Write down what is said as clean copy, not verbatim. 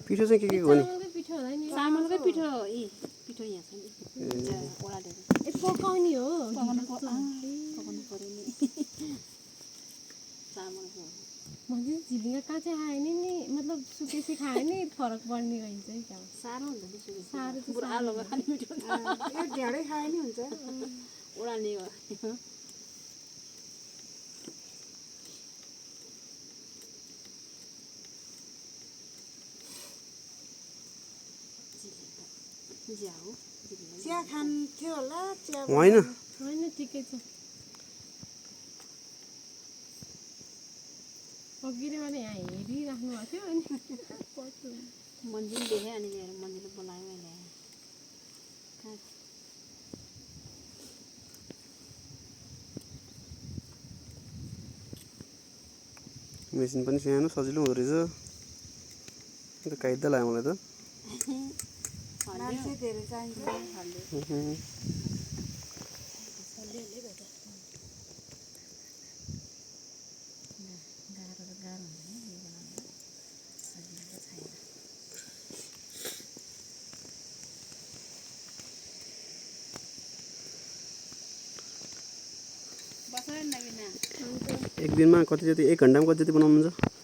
पिठो चाहिँ के हो नि चामलकै पिठो होला नि चामलकै पिठो पिठो यहाँ छ नि ओडालेको ए पकाउने हो पकाउनु पर्यो नि चामलको मैले झिलिङा काँचै खाएँ नि मतलब सुकेसी खाएँ नि फरक पर्ने रहन्छ है क्या साह्रो हुन्छ नि सुकेसी साह्रो त बुढो आलुमा खाने मिठो हुन्छ यो ढेँडै खाए नि हुन्छ ओडाल्ने हो चिया खान्थ्यो होला चिया होइन होइन ठिकै छ अघि नै मैले यहाँ हेरिराख्नु भएको थियो अनि मन्दिर देखेँ अनि ल्याएर मन्दिरले बोलायो ल्याएँ मेसिन पनि सानो सजिलो हुँदो रहेछ अन्त काइदा लाग्यो मलाई त मान्छे धेरै चाहिन्छ एक दिनमा कति जति 1 घन्टामा कति जति बनाउनुहुन्छ